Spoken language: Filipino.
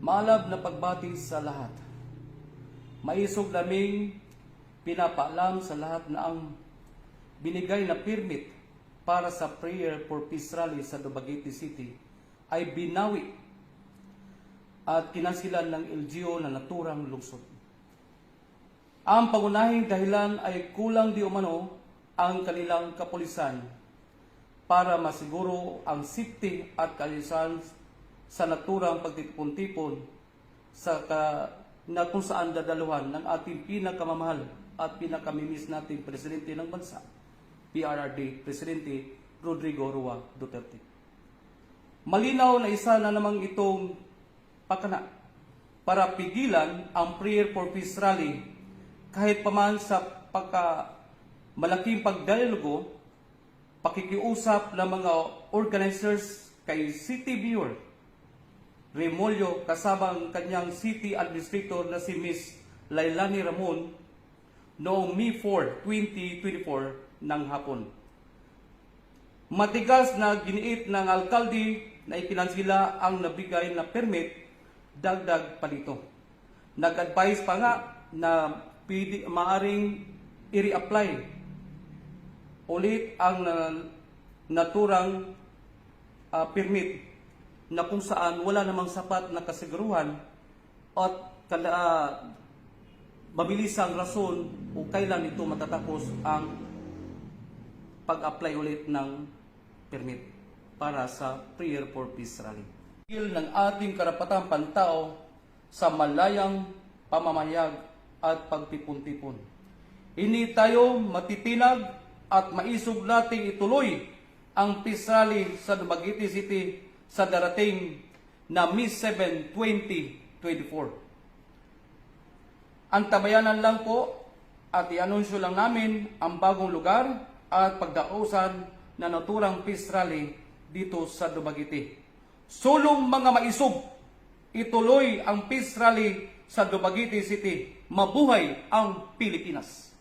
Maalab na pagbati sa lahat. Maisog naming pinapaalam sa lahat na ang binigay na permit para sa Prayer for Peace Rally sa Dumaguete City ay binawi at kinansilan ng LGU na naturang lungsod. Ang pangunahing dahilan ay kulang di umano ang kanilang kapulisan para masiguro ang safety at kaayusan sa naturang pagtitipon-tipon na kung saan dadaluhan ng ating pinakamamahal at pinakamimiss nating presidente ng bansa, PRRD, Presidente Rodrigo Roa Duterte. Malinaw na isa na namang itong pakana para pigilan ang Prayer for Peace Rally kahit paman sa malaking pagdialogo, pakikiusap ng mga organizers kay City Mayor Remolyo kasabang kanyang City Administrator na si Ms. Lailani Ramon noong May 4, 2024 ng hapon. Matigas na giniit ng alkalde na ikinansila ang nabigay na permit, dagdag pa dito. Nag-advise pa nga na maaring i-reapply ulit ang naturang permit na kung saan wala namang sapat na kasiguruhan at mabilisang rason o kailan ito matatapos ang pag-apply ulit ng permit para sa Prayer for Peace Rally. Higil ng ating karapatang pantao sa malayang pamamayag at pagtipon-tipon. Hindi tayo matitinag at maisog nating ituloy ang Peace Rally sa Dumaguete City sa darating na May 7, 2024. Antabayanan lang po at i-anunsyo lang namin ang bagong lugar at pagdausan na naturang Peace Rally dito sa Dumaguete. Sulong mga maisog, ituloy ang Peace Rally sa Dumaguete City. Mabuhay ang Pilipinas!